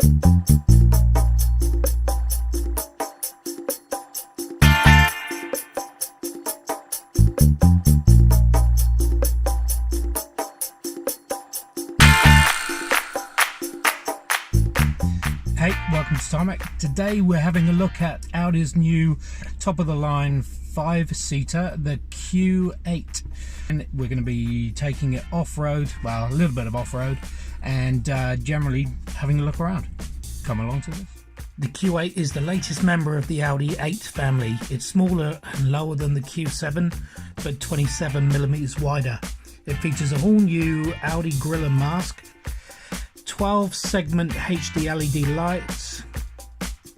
Hey, welcome to Tarmac. Today we're having a look at Audi's new top-of-the-line 5-seater, the Q8. And we're going to be taking it off-road, well, a little bit of off-road, and generally having a look around. Come along to this. The Q8 is the latest member of the Audi 8 family. It's smaller and lower than the Q7, but 27mm wider. It features a all-new Audi grille and mask, 12-segment HD LED lights,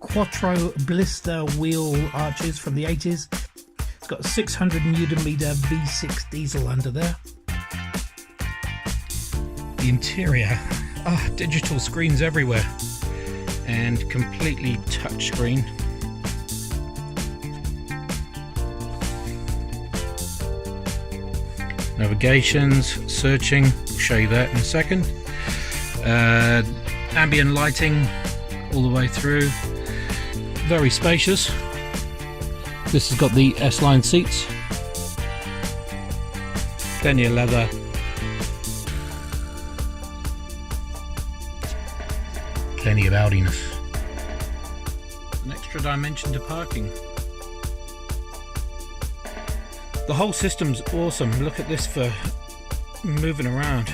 Quattro blister wheel arches from the 80s. It's got a 600Nm V6 diesel under there. The interior, digital screens everywhere and completely touchscreen. Navigations, searching, we'll show you that in a second. Ambient lighting all the way through, very spacious. This has got the S-line seats, plenty of leather, plenty of Audiness, an extra dimension to parking. The whole system's awesome. Look at this for moving around.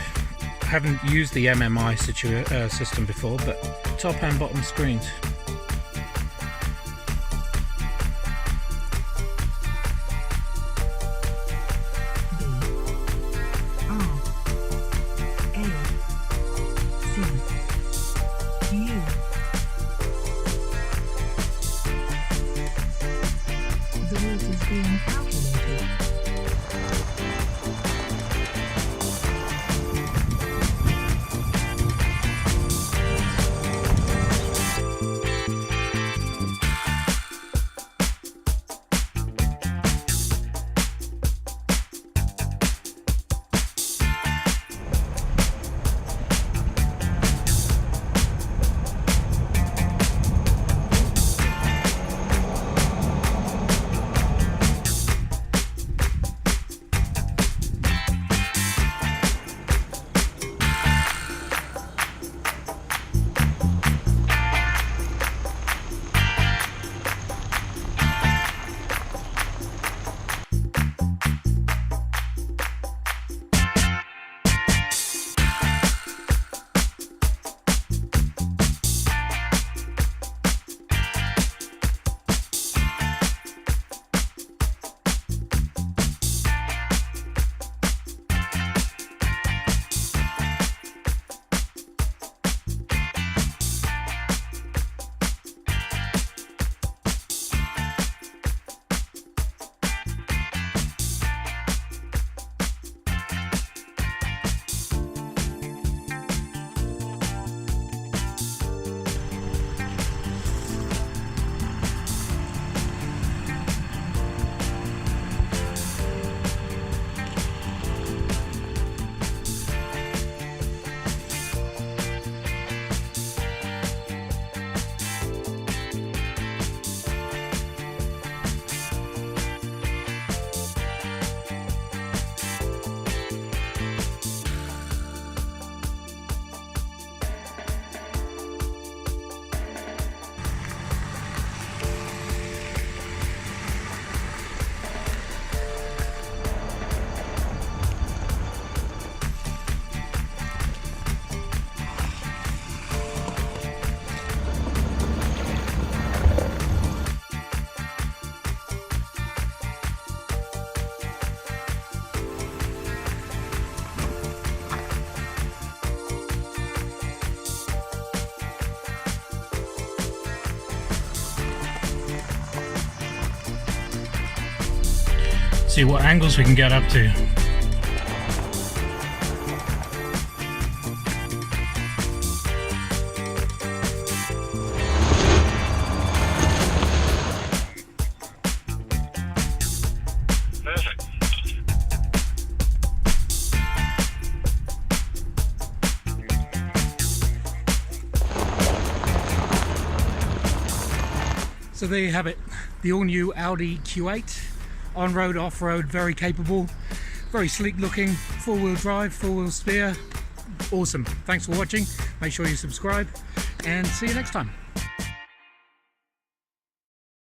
I haven't used the MMI system before, but top and bottom screens. The route is being calculated. See what angles we can get up to. So there you have it, the all new Audi Q8, on-road, off-road, very capable, very sleek looking, four-wheel drive, four-wheel steer, awesome. Thanks for watching, make sure you subscribe and see you next time.